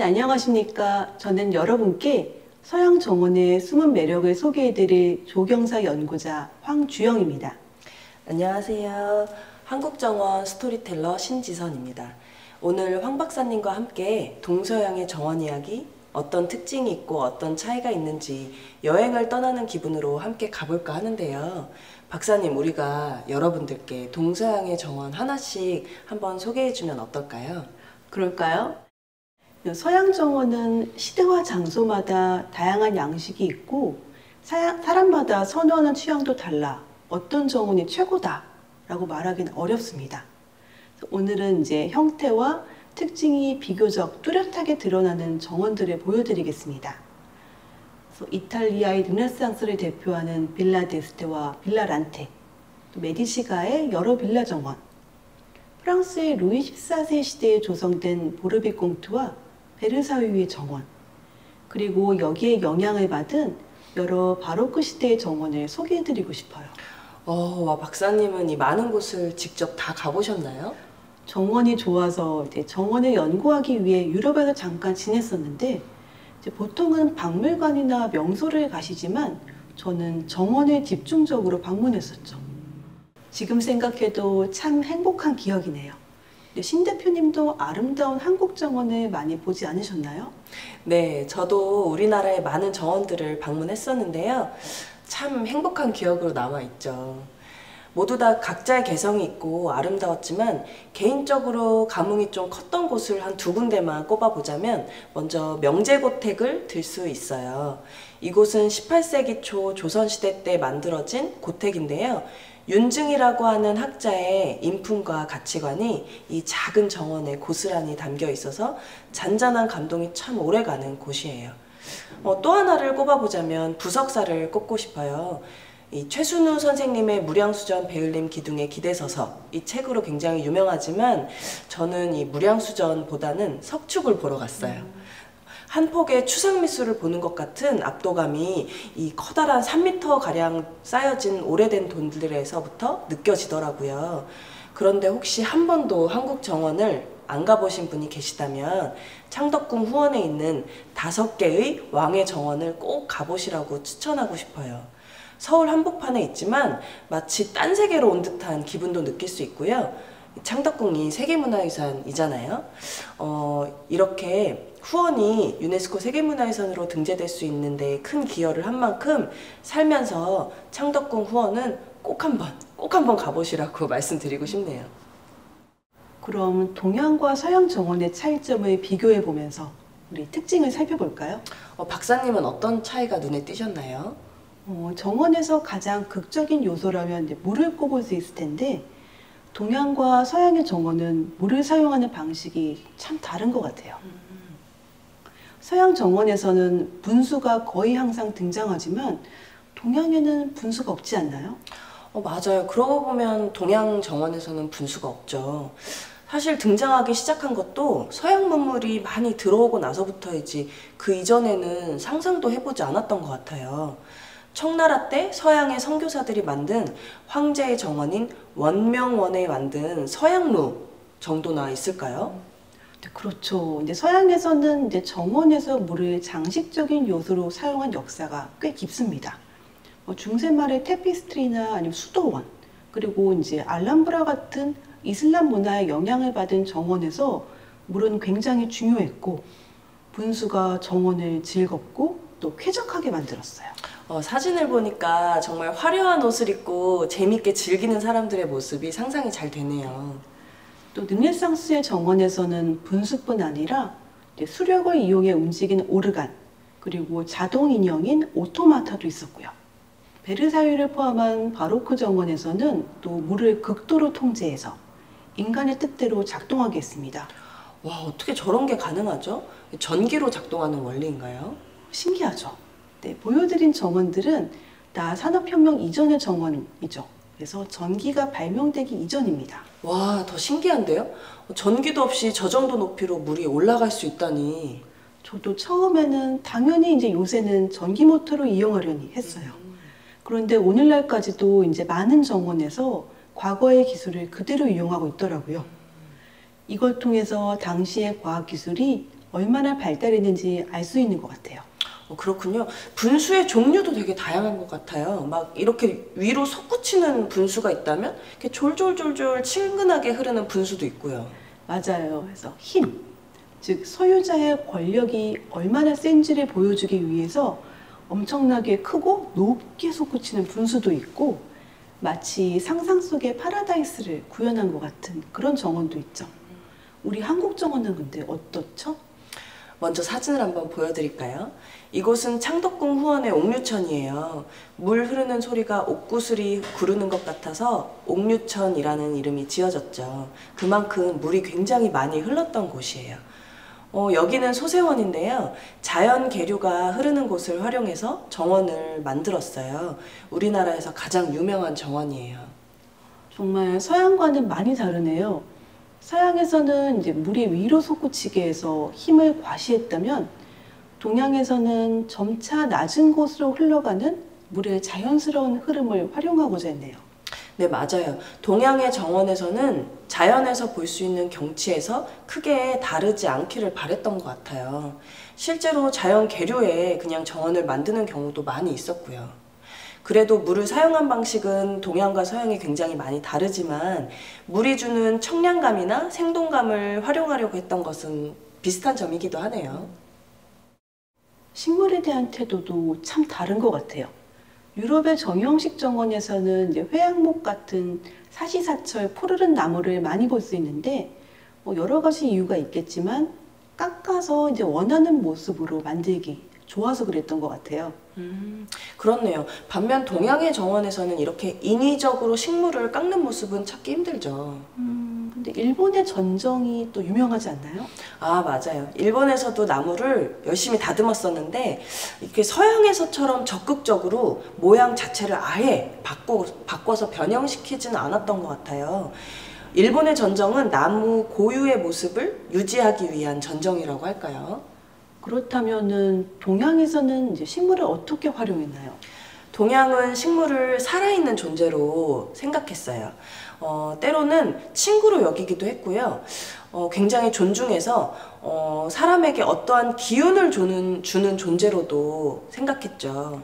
안녕하십니까. 저는 여러분께 서양 정원의 숨은 매력을 소개해드릴 조경사 연구자 황주영입니다. 안녕하세요. 한국정원 스토리텔러 신지선입니다. 오늘 황 박사님과 함께 동서양의 정원 이야기, 어떤 특징이 있고 어떤 차이가 있는지 여행을 떠나는 기분으로 함께 가볼까 하는데요. 박사님, 우리가 여러분들께 동서양의 정원 하나씩 한번 소개해주면 어떨까요? 그럴까요? 서양 정원은 시대와 장소마다 다양한 양식이 있고 사람마다 선호하는 취향도 달라 어떤 정원이 최고다 라고 말하기는 어렵습니다. 오늘은 이제 형태와 특징이 비교적 뚜렷하게 드러나는 정원들을 보여드리겠습니다. 이탈리아의 르네상스를 대표하는 빌라 데스테와 빌라 란테, 또 메디시가의 여러 빌라 정원, 프랑스의 루이 14세 시대에 조성된 보르빅 공투와 베르사유의 정원, 그리고 여기에 영향을 받은 여러 바로크 시대의 정원을 소개해드리고 싶어요. 와, 박사님은 이 많은 곳을 직접 다 가보셨나요? 정원이 좋아서 이제 정원을 연구하기 위해 유럽에서 잠깐 지냈었는데 이제 보통은 박물관이나 명소를 가시지만 저는 정원을 집중적으로 방문했었죠. 지금 생각해도 참 행복한 기억이네요. 신 대표님도 아름다운 한국 정원을 많이 보지 않으셨나요? 네, 저도 우리나라의 많은 정원들을 방문했었는데요. 참 행복한 기억으로 남아있죠. 모두 다 각자의 개성이 있고 아름다웠지만 개인적으로 감흥이 좀 컸던 곳을 한 두 군데만 꼽아보자면 먼저 명제고택을 들 수 있어요. 이곳은 18세기 초 조선시대 때 만들어진 고택인데요. 윤증이라고 하는 학자의 인품과 가치관이 이 작은 정원에 고스란히 담겨 있어서 잔잔한 감동이 참 오래가는 곳이에요. 또 하나를 꼽아보자면 부석사를 꼽고 싶어요. 이 최순우 선생님의 무량수전 배울림 기둥의 기대서서, 이 책으로 굉장히 유명하지만 저는 이 무량수전보다는 석축을 보러 갔어요. 한 폭의 추상미술을 보는 것 같은 압도감이 이 커다란 3m가량 쌓여진 오래된 돈들에서부터 느껴지더라고요. 그런데 혹시 한 번도 한국 정원을 안 가보신 분이 계시다면 창덕궁 후원에 있는 5개의 왕의 정원을 꼭 가보시라고 추천하고 싶어요. 서울 한복판에 있지만 마치 딴 세계로 온 듯한 기분도 느낄 수 있고요. 창덕궁이 세계문화유산이잖아요. 이렇게 후원이 유네스코 세계문화유산으로 등재될 수 있는데 큰 기여를 한 만큼 살면서 창덕궁 후원은 꼭 한번 가보시라고 말씀드리고 싶네요. 그럼 동양과 서양 정원의 차이점을 비교해 보면서 우리 특징을 살펴볼까요? 박사님은 어떤 차이가 눈에 띄셨나요? 정원에서 가장 극적인 요소라면 이제 물을 꼽을 수 있을 텐데 동양과 서양의 정원은 물을 사용하는 방식이 참 다른 것 같아요. 서양 정원에서는 분수가 거의 항상 등장하지만 동양에는 분수가 없지 않나요? 맞아요. 그러고 보면 동양 정원에서는 분수가 없죠. 사실 등장하기 시작한 것도 서양 문물이 많이 들어오고 나서부터이지 그 이전에는 상상도 해보지 않았던 것 같아요. 청나라 때 서양의 선교사들이 만든 황제의 정원인 원명원에 만든 서양루 정도나 있을까요? 네, 그렇죠. 이제 서양에서는 이제 정원에서 물을 장식적인 요소로 사용한 역사가 꽤 깊습니다. 중세 말의 테피스트리나 아니면 수도원, 그리고 이제 알람브라 같은 이슬람 문화의 영향을 받은 정원에서 물은 굉장히 중요했고 분수가 정원을 즐겁고 또 쾌적하게 만들었어요. 사진을 보니까 정말 화려한 옷을 입고 재밌게 즐기는 사람들의 모습이 상상이 잘 되네요. 또 르네상스의 정원에서는 분수뿐 아니라 수력을 이용해 움직이는 오르간, 그리고 자동 인형인 오토마타도 있었고요. 베르사유를 포함한 바로크 정원에서는 또 물을 극도로 통제해서 인간의 뜻대로 작동하게 했습니다. 와, 어떻게 저런 게 가능하죠? 전기로 작동하는 원리인가요? 신기하죠? 네, 보여드린 정원들은 다 산업혁명 이전의 정원이죠. 그래서 전기가 발명되기 이전입니다. 와, 더 신기한데요? 전기도 없이 저 정도 높이로 물이 올라갈 수 있다니. 저도 처음에는 당연히 이제 요새는 전기 모터로 이용하려니 했어요. 그런데 오늘날까지도 이제 많은 정원에서 과거의 기술을 그대로 이용하고 있더라고요. 이걸 통해서 당시의 과학기술이 얼마나 발달했는지 알 수 있는 것 같아요. 그렇군요. 분수의 종류도 되게 다양한 것 같아요. 막 이렇게 위로 솟구치는 분수가 있다면 이렇게 졸졸졸졸 친근하게 흐르는 분수도 있고요. 맞아요. 그래서 힘, 즉 소유자의 권력이 얼마나 센지를 보여주기 위해서 엄청나게 크고 높게 솟구치는 분수도 있고 마치 상상 속의 파라다이스를 구현한 것 같은 그런 정원도 있죠. 우리 한국 정원은 근데 어떻죠? 먼저 사진을 한번 보여드릴까요? 이곳은 창덕궁 후원의 옥류천이에요. 물 흐르는 소리가 옥구슬이 구르는 것 같아서 옥류천이라는 이름이 지어졌죠. 그만큼 물이 굉장히 많이 흘렀던 곳이에요. 여기는 소세원인데요. 자연 계류가 흐르는 곳을 활용해서 정원을 만들었어요. 우리나라에서 가장 유명한 정원이에요. 정말 서양과는 많이 다르네요. 서양에서는 이제 물이 위로 솟구치게 해서 힘을 과시했다면 동양에서는 점차 낮은 곳으로 흘러가는 물의 자연스러운 흐름을 활용하고자 했네요. 네, 맞아요. 동양의 정원에서는 자연에서 볼 수 있는 경치에서 크게 다르지 않기를 바랬던 것 같아요. 실제로 자연 계류에 그냥 정원을 만드는 경우도 많이 있었고요. 그래도 물을 사용한 방식은 동양과 서양이 굉장히 많이 다르지만 물이 주는 청량감이나 생동감을 활용하려고 했던 것은 비슷한 점이기도 하네요. 식물에 대한 태도도 참 다른 것 같아요. 유럽의 정형식 정원에서는 이제 회양목 같은 사시사철 푸르른 나무를 많이 볼 수 있는데 여러 가지 이유가 있겠지만 깎아서 이제 원하는 모습으로 만들기 좋아서 그랬던 것 같아요. 그렇네요. 반면 동양의 정원에서는 이렇게 인위적으로 식물을 깎는 모습은 찾기 힘들죠. 근데 일본의 전정이 또 유명하지 않나요? 아, 맞아요. 일본에서도 나무를 열심히 다듬었었는데 이렇게 서양에서처럼 적극적으로 모양 자체를 아예 바꿔서 변형시키지는 않았던 것 같아요. 일본의 전정은 나무 고유의 모습을 유지하기 위한 전정이라고 할까요? 그렇다면은 동양에서는 이제 식물을 어떻게 활용했나요? 동양은 식물을 살아있는 존재로 생각했어요. 때로는 친구로 여기기도 했고요. 굉장히 존중해서 사람에게 어떠한 기운을 주는 존재로도 생각했죠.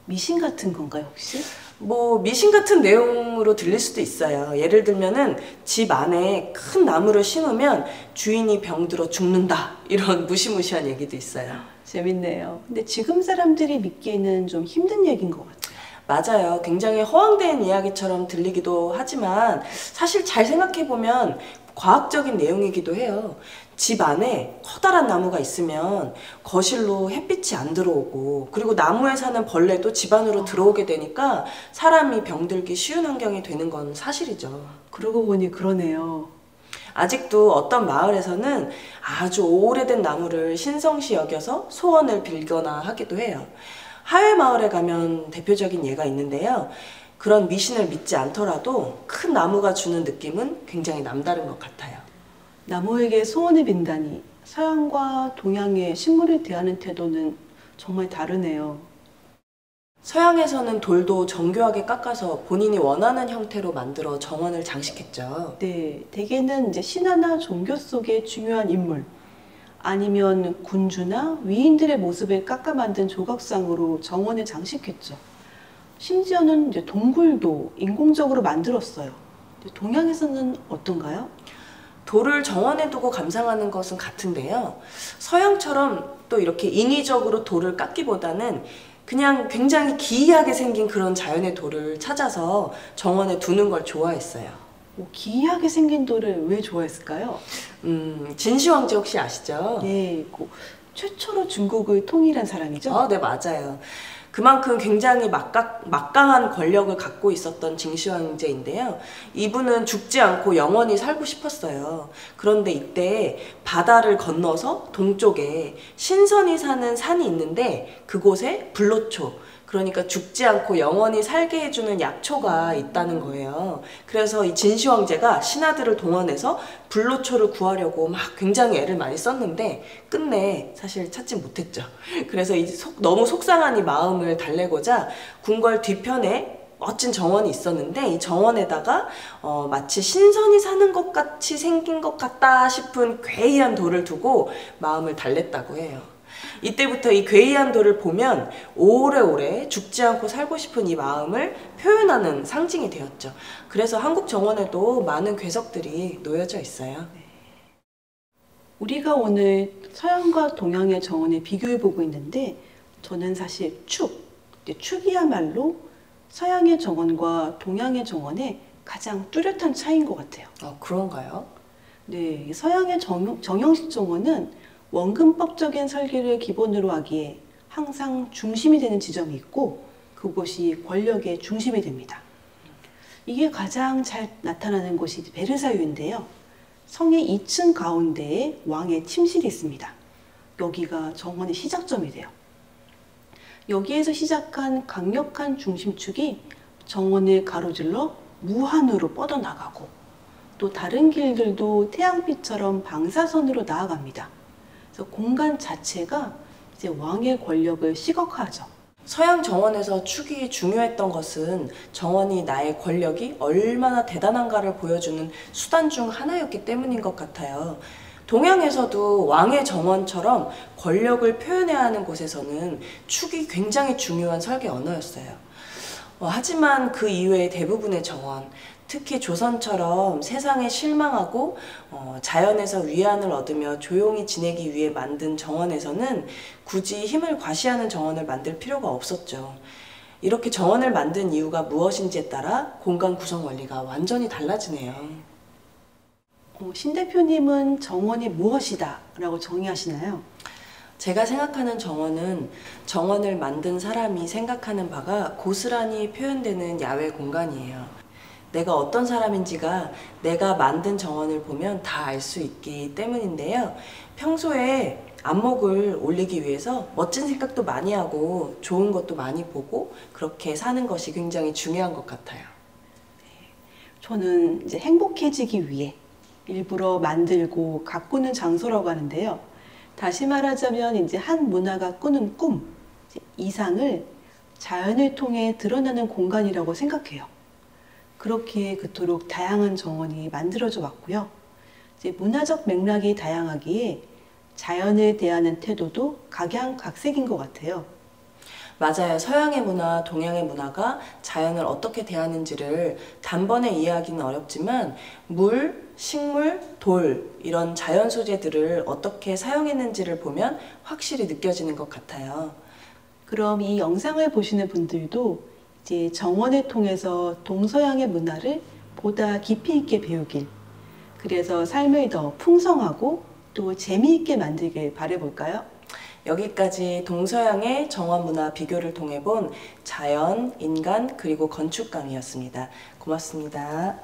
미신 같은 건가요, 혹시? 뭐 미신 같은 내용으로 들릴 수도 있어요. 예를 들면은 집 안에 큰 나무를 심으면 주인이 병들어 죽는다, 이런 무시무시한 얘기도 있어요. 재밌네요. 근데 지금 사람들이 믿기에는 좀 힘든 얘기인 것 같아요. 맞아요. 굉장히 허황된 이야기처럼 들리기도 하지만 사실 잘 생각해보면 과학적인 내용이기도 해요. 집 안에 커다란 나무가 있으면 거실로 햇빛이 안 들어오고, 그리고 나무에 사는 벌레도 집 안으로 들어오게 되니까 사람이 병들기 쉬운 환경이 되는 건 사실이죠. 그러고 보니 그러네요. 아직도 어떤 마을에서는 아주 오래된 나무를 신성시 여겨서 소원을 빌거나 하기도 해요. 하회 마을에 가면 대표적인 예가 있는데요. 그런 미신을 믿지 않더라도 큰 나무가 주는 느낌은 굉장히 남다른 것 같아요. 나무에게 소원을 빈다니 서양과 동양의 식물을 대하는 태도는 정말 다르네요. 서양에서는 돌도 정교하게 깎아서 본인이 원하는 형태로 만들어 정원을 장식했죠. 네, 대개는 이제 신화나 종교 속의 중요한 인물, 아니면 군주나 위인들의 모습을 깎아 만든 조각상으로 정원을 장식했죠. 심지어는 이제 동굴도 인공적으로 만들었어요. 동양에서는 어떤가요? 돌을 정원에 두고 감상하는 것은 같은데요. 서양처럼 또 이렇게 인위적으로 돌을 깎기보다는 그냥 굉장히 기이하게 생긴 그런 자연의 돌을 찾아서 정원에 두는 걸 좋아했어요. 기이하게 생긴 돌을 왜 좋아했을까요? 진시황제 혹시 아시죠? 네, 최초로 중국을 통일한 사람이죠? 네, 맞아요. 그만큼 굉장히 막강한 권력을 갖고 있었던 징시황제인데요. 이분은 죽지 않고 영원히 살고 싶었어요. 그런데 이때 바다를 건너서 동쪽에 신선이 사는 산이 있는데 그곳에 불로초, 그러니까 죽지 않고 영원히 살게 해주는 약초가 있다는 거예요. 그래서 이 진시황제가 신하들을 동원해서 불로초를 구하려고 막 굉장히 애를 많이 썼는데 끝내 사실 찾지 못했죠. 그래서 너무 속상한 이 마음을 달래고자 궁궐 뒤편에 멋진 정원이 있었는데 이 정원에다가 마치 신선이 사는 것 같이 생긴 것 같다 싶은 괴이한 돌을 두고 마음을 달랬다고 해요. 이때부터 이 괴이한 돌을 보면 오래오래 죽지 않고 살고 싶은 이 마음을 표현하는 상징이 되었죠. 그래서 한국 정원에도 많은 괴석들이 놓여져 있어요. 우리가 오늘 서양과 동양의 정원을 비교해 보고 있는데 저는 사실 축이야말로 서양의 정원과 동양의 정원의 가장 뚜렷한 차이인 것 같아요. 그런가요? 네, 서양의 정형식 정원은 원근법적인 설계를 기본으로 하기에 항상 중심이 되는 지점이 있고 그곳이 권력의 중심이 됩니다. 이게 가장 잘 나타나는 곳이 베르사유인데요. 성의 2층 가운데에 왕의 침실이 있습니다. 여기가 정원의 시작점이 돼요. 여기에서 시작한 강력한 중심축이 정원을 가로질러 무한으로 뻗어나가고 또 다른 길들도 태양빛처럼 방사선으로 나아갑니다. 그래서 공간 자체가 이제 왕의 권력을 시각화하죠. 서양 정원에서 축이 중요했던 것은 정원이 나의 권력이 얼마나 대단한가를 보여주는 수단 중 하나였기 때문인 것 같아요. 동양에서도 왕의 정원처럼 권력을 표현해야 하는 곳에서는 축이 굉장히 중요한 설계 언어였어요. 하지만 그 이외의 대부분의 정원, 특히 조선처럼 세상에 실망하고 자연에서 위안을 얻으며 조용히 지내기 위해 만든 정원에서는 굳이 힘을 과시하는 정원을 만들 필요가 없었죠. 이렇게 정원을 만든 이유가 무엇인지에 따라 공간 구성 원리가 완전히 달라지네요. 신 대표님은 정원이 무엇이다 라고 정의하시나요? 제가 생각하는 정원은 정원을 만든 사람이 생각하는 바가 고스란히 표현되는 야외 공간이에요. 내가 어떤 사람인지가 내가 만든 정원을 보면 다 알 수 있기 때문인데요. 평소에 안목을 올리기 위해서 멋진 생각도 많이 하고 좋은 것도 많이 보고 그렇게 사는 것이 굉장히 중요한 것 같아요. 저는 이제 행복해지기 위해 일부러 만들고 가꾸는 장소라고 하는데요. 다시 말하자면 이제 한 문화가 꾸는 꿈, 이상을 자연을 통해 드러나는 공간이라고 생각해요. 그렇게 그토록 다양한 정원이 만들어져 왔고요. 이제 문화적 맥락이 다양하기에 자연에 대하는 태도도 각양각색인 것 같아요. 맞아요. 서양의 문화, 동양의 문화가 자연을 어떻게 대하는지를 단번에 이해하기는 어렵지만 물, 식물, 돌 이런 자연 소재들을 어떻게 사용했는지를 보면 확실히 느껴지는 것 같아요. 그럼 이 영상을 보시는 분들도 이제 정원을 통해서 동서양의 문화를 보다 깊이 있게 배우길, 그래서 삶을 더 풍성하고 또 재미있게 만들길 바라볼까요? 여기까지 동서양의 정원 문화 비교를 통해 본 자연, 인간, 그리고 건축감이었습니다. 고맙습니다.